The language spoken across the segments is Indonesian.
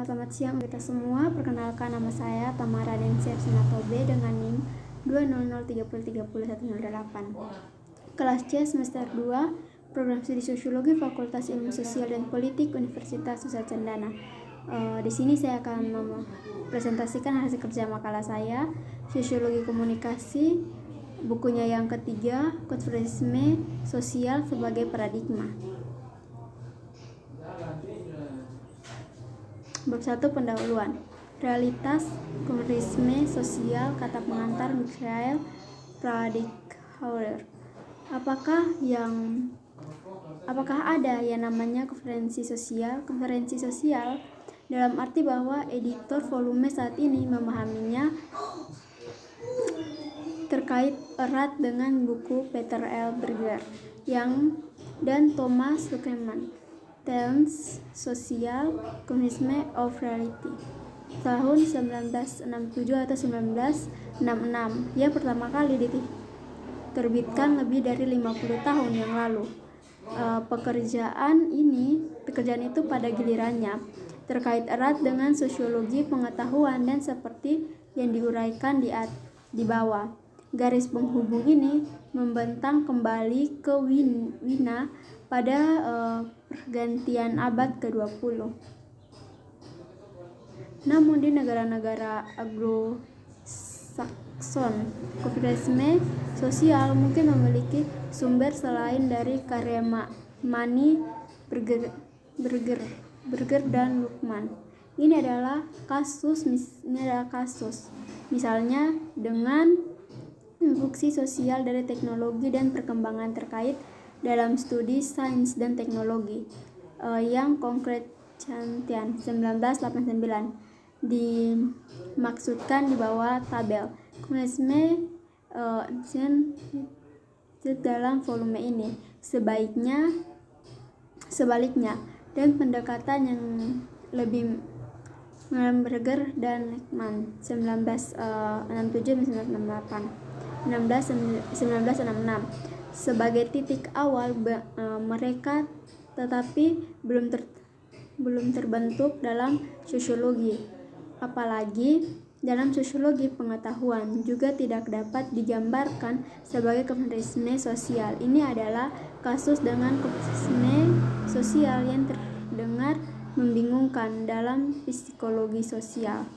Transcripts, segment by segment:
Selamat siang kita semua. Perkenalkan, nama saya Tamara Densyah Sinatobe dengan NIM 20030301008. Kelas C semester 2, Program Studi Sosiologi Fakultas Ilmu Sosial dan Politik Universitas Nusa Cendana. Di sini saya akan mempresentasikan hasil kerja makalah saya, Sosiologi Komunikasi, bukunya yang ketiga, Konformisme Sosial sebagai Paradigma. Bab 1, pendahuluan. Realitas konformisme sosial, kata pengantar Mikhail Pradighauer. Apakah ada yang namanya konferensi sosial? Konferensi sosial dalam arti bahwa editor volume saat ini memahaminya terkait erat dengan buku Peter L. Berger dan Thomas Luckman, Themes Social Conformism of Reality, tahun 1967 atau 1966, yang pertama kali diterbitkan lebih dari 50 tahun yang lalu. Pekerjaan itu pada gilirannya terkait erat dengan sosiologi pengetahuan dan seperti yang diuraikan di bawah. Garis penghubung ini membentang kembali ke Wina pada pergantian abad ke-20. Namun di negara-negara Anglo-Saxon, konformisme sosial mungkin memiliki sumber selain dari karya Mani, Berger dan Luckman. Ini adalah kasus. Misalnya dengan fungsi sosial dari teknologi dan perkembangan terkait dalam studi sains dan teknologi yang konkret Chantian 1989 dimaksudkan di bawah tabel. Konformisme dalam volume ini sebaliknya dan pendekatan yang lebih Berger dan Luckman 1967-1966 sebagai titik awal mereka, tetapi belum terbentuk dalam sosiologi, apalagi dalam sosiologi pengetahuan juga tidak dapat digambarkan sebagai konformisme sosial. Ini adalah kasus dengan konformisme sosial yang terdengar membingungkan dalam psikologi sosial.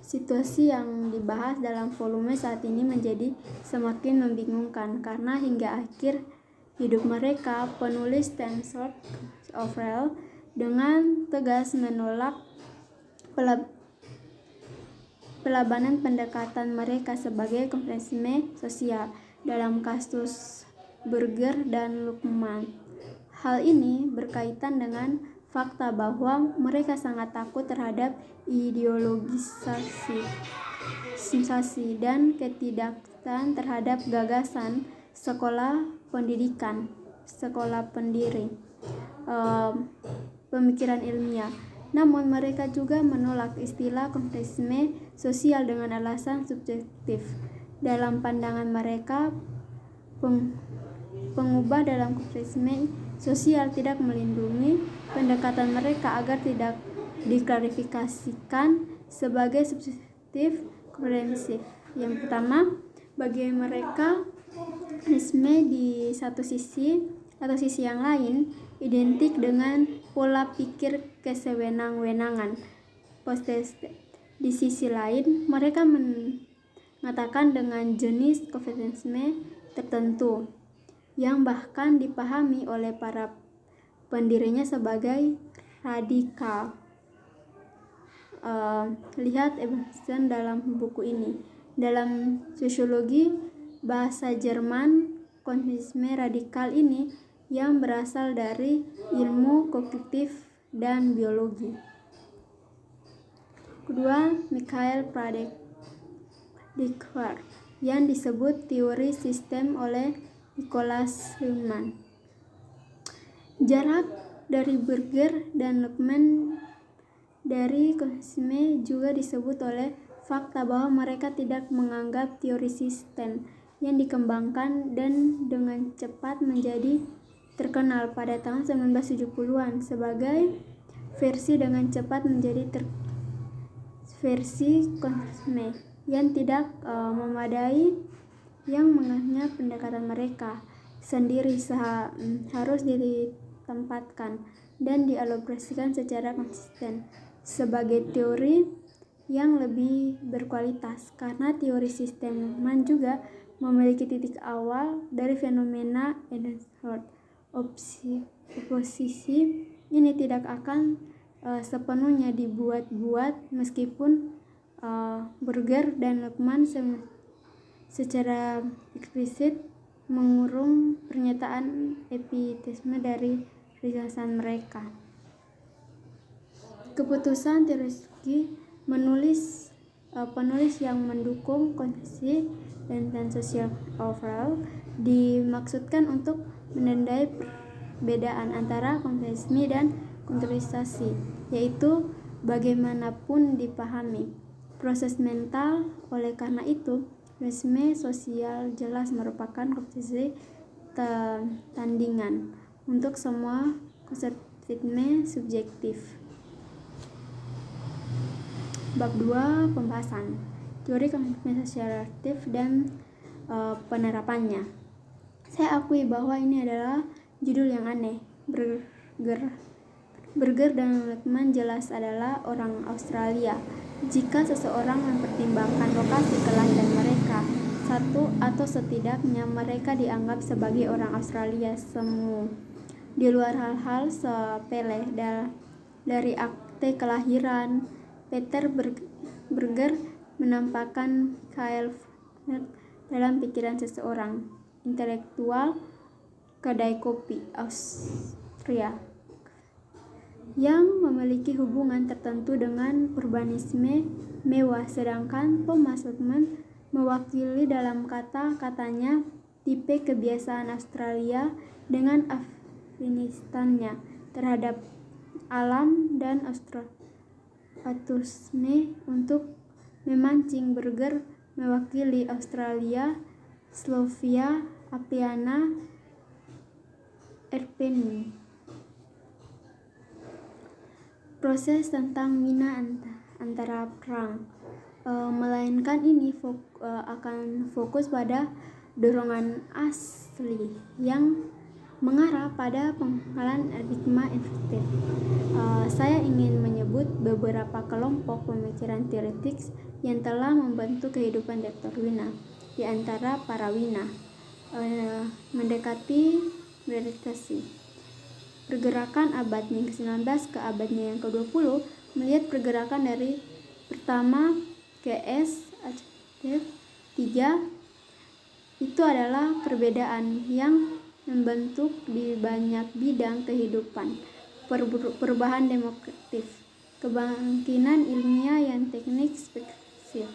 Situasi yang dibahas dalam volume saat ini menjadi semakin membingungkan karena hingga akhir hidup mereka, penulis Stanford Overell dengan tegas menolak pelabanan pendekatan mereka sebagai konformisme sosial dalam kasus Berger dan Luckman. Hal ini berkaitan dengan fakta bahwa mereka sangat takut terhadap ideologisasi dan ketidaktaatan terhadap gagasan sekolah pendiri pemikiran ilmiah. Namun mereka juga menolak istilah konformisme sosial dengan alasan subjektif. Dalam pandangan mereka, pengubah dalam konformisme sosial tidak melindungi pendekatan mereka agar tidak diklarifikasikan sebagai subjektif komprehensif. Yang pertama, bagi mereka konformisme di satu sisi atau sisi yang lain identik dengan pola pikir kesewenang-wenangan post-state. Di sisi lain, mereka mengatakan dengan jenis konformisme tertentu yang bahkan dipahami oleh para pendirinya sebagai radikal. Lihat Emerson dalam buku ini. Dalam sosiologi bahasa Jerman, konformisme radikal ini yang berasal dari ilmu kognitif dan biologi. Kedua, Mikhail Pradighauer yang disebut teori sistem oleh Nicholas Luhmann. Jarak dari Berger dan Luckman dari konformisme juga disebut oleh fakta bahwa mereka tidak menganggap teori sistem yang dikembangkan dan dengan cepat menjadi terkenal pada tahun 1970-an sebagai versi dengan cepat menjadi versi konsumsi yang tidak memadai, yang mengenai pendekatan mereka sendiri harus ditempatkan dan dialokasikan secara konsisten sebagai teori yang lebih berkualitas, karena teori sisteman juga memiliki titik awal dari fenomena Edenhout. Oposisi ini tidak akan sepenuhnya dibuat-buat, meskipun Burger dan Luckmann secara eksplisit mengurung pernyataan epitemse dari risasan mereka. Keputusan teoriski penulis yang mendukung konsumsi dan sosial overall dimaksudkan untuk menandai perbedaan antara konsumisme dan kulturisasi, yaitu bagaimanapun dipahami proses mental. Oleh karena itu, konsumisme sosial jelas merupakan konsumsi tandingan untuk semua konsumisme subjektif. Bab 2. Pembahasan teori konsumisme sosial aktif dan penerapannya. Saya akui bahwa ini adalah judul yang aneh. Burger dan Luckmann jelas adalah orang Australia. Jika seseorang mempertimbangkan lokasi kelahiran mereka, satu atau setidaknya mereka dianggap sebagai orang Australia semu. Di luar hal-hal sepele dari akte kelahiran, Peter Burger menampakkan Kyle dalam pikiran seseorang intelektual kedai kopi Austria yang memiliki hubungan tertentu dengan urbanisme mewah, sedangkan Thomas Luckmann mewakili dalam kata-katanya tipe kebiasaan Australia dengan afinitasnya terhadap alam dan autisme. Untuk memancing, Burger mewakili Australia, Slovia, Apiana, Erpeni. Proses tentang Wina antara perang, melainkan ini akan fokus pada dorongan asli yang mengarah pada penghalang paradigma efektif. Saya ingin menyebut beberapa kelompok pemikiran teoritis yang telah membentuk kehidupan Dr. Wina. Di antara para Wina, mendekati meditasi. Pergerakan abadnya yang ke-19 ke abadnya yang ke-20 melihat pergerakan dari pertama ke S3 itu adalah perbedaan yang membentuk di banyak bidang kehidupan, perubahan demokratif, kebangkitan ilmiah yang teknik spesifik,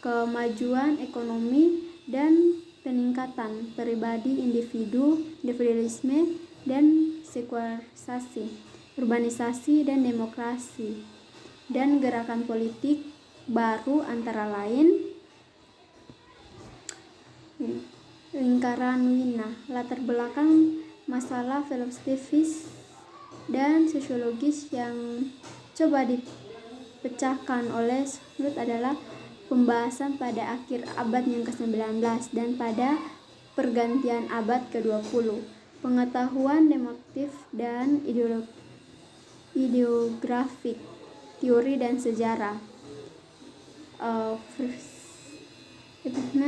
kemajuan ekonomi, dan peningkatan pribadi individualisme dan sekularisasi, urbanisasi dan demokrasi, dan gerakan politik baru antara lain. Lingkaran Wina, latar belakang masalah filosofis dan sosiologis yang coba dipecahkan oleh Smith adalah pembahasan pada akhir abad yang ke-19 dan pada pergantian abad ke-20, pengetahuan demokratif dan ideografik, teori dan sejarah,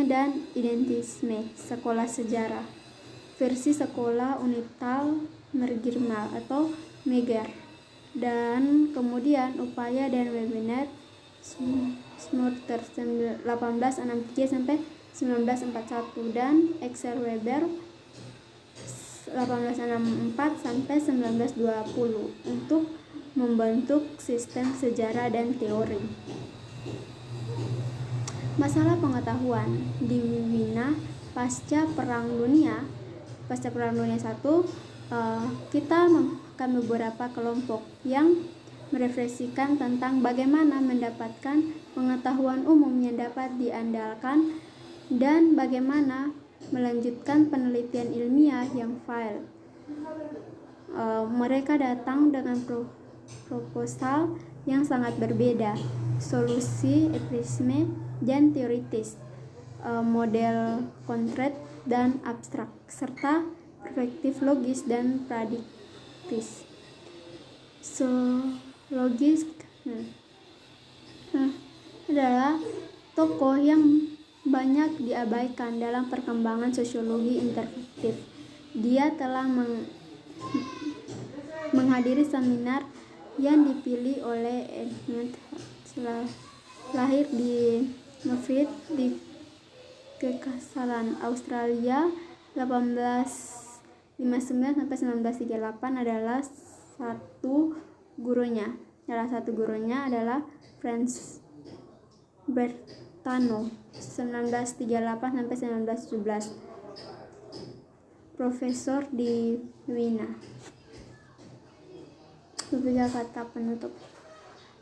dan identisme, sekolah sejarah, versi sekolah Unital Mergirmal atau Megar, dan kemudian upaya dan webinar Smuter 1863 sampai 1941 dan Axel Weber 1864 sampai 1920 untuk membentuk sistem sejarah dan teori. Masalah pengetahuan di Wina pasca Perang Dunia I, kita akan beberapa kelompok yang merefleksikan tentang bagaimana mendapatkan pengetahuan umum yang dapat diandalkan dan bagaimana melanjutkan penelitian ilmiah yang fail. Mereka datang dengan proposal yang sangat berbeda, solusi empirisme dan teoritis, model konkret dan abstrak, serta perspektif logis dan praktis. Logis adalah tokoh yang banyak diabaikan dalam perkembangan sosiologi interaktif. Dia telah menghadiri seminar yang dipilih oleh Edmund Husserl, lahir di Melbourne di Queensland, Australia 1859-1938. Salah satu gurunya adalah Franz Brentano 1938-1917, profesor di Wina. Beberapa kata penutup.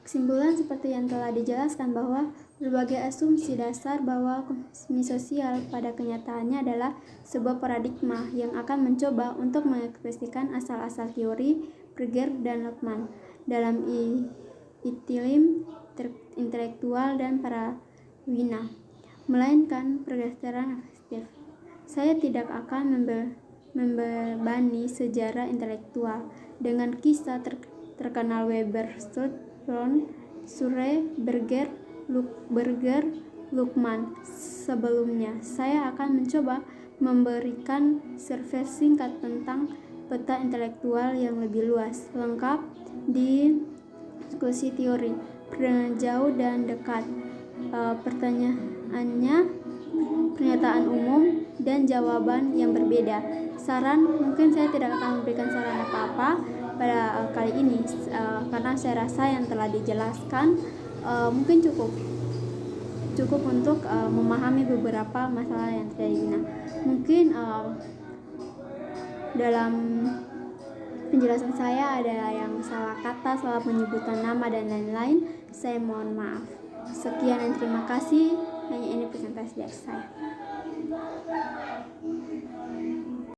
Kesimpulan seperti yang telah dijelaskan bahwa berbagai asumsi dasar bahwa konsumsi sosial pada kenyataannya adalah sebuah paradigma yang akan mencoba untuk mengekspresikan asal-asal teori Berger dan Luhmann dalam iklim intelektual dan parawina, melainkan pergeseran afektif. Saya tidak akan membebani sejarah intelektual dengan kisah terkenal Weber, Ron, Surrey, Berger, Luhmann sebelumnya. Saya akan mencoba memberikan survei singkat tentang peta intelektual yang lebih luas, lengkap di diskusi teori, jauh dan dekat, pernyataan umum dan jawaban yang berbeda. Saran, mungkin saya tidak akan memberikan saran apa-apa pada kali ini, karena saya rasa yang telah dijelaskan mungkin cukup untuk memahami beberapa masalah yang terjadi. Mungkin dalam penjelasan saya ada yang salah kata, salah penyebutan nama dan lain-lain. Saya mohon maaf. Sekian dan terima kasih. Hanya ini presentasi dari saya.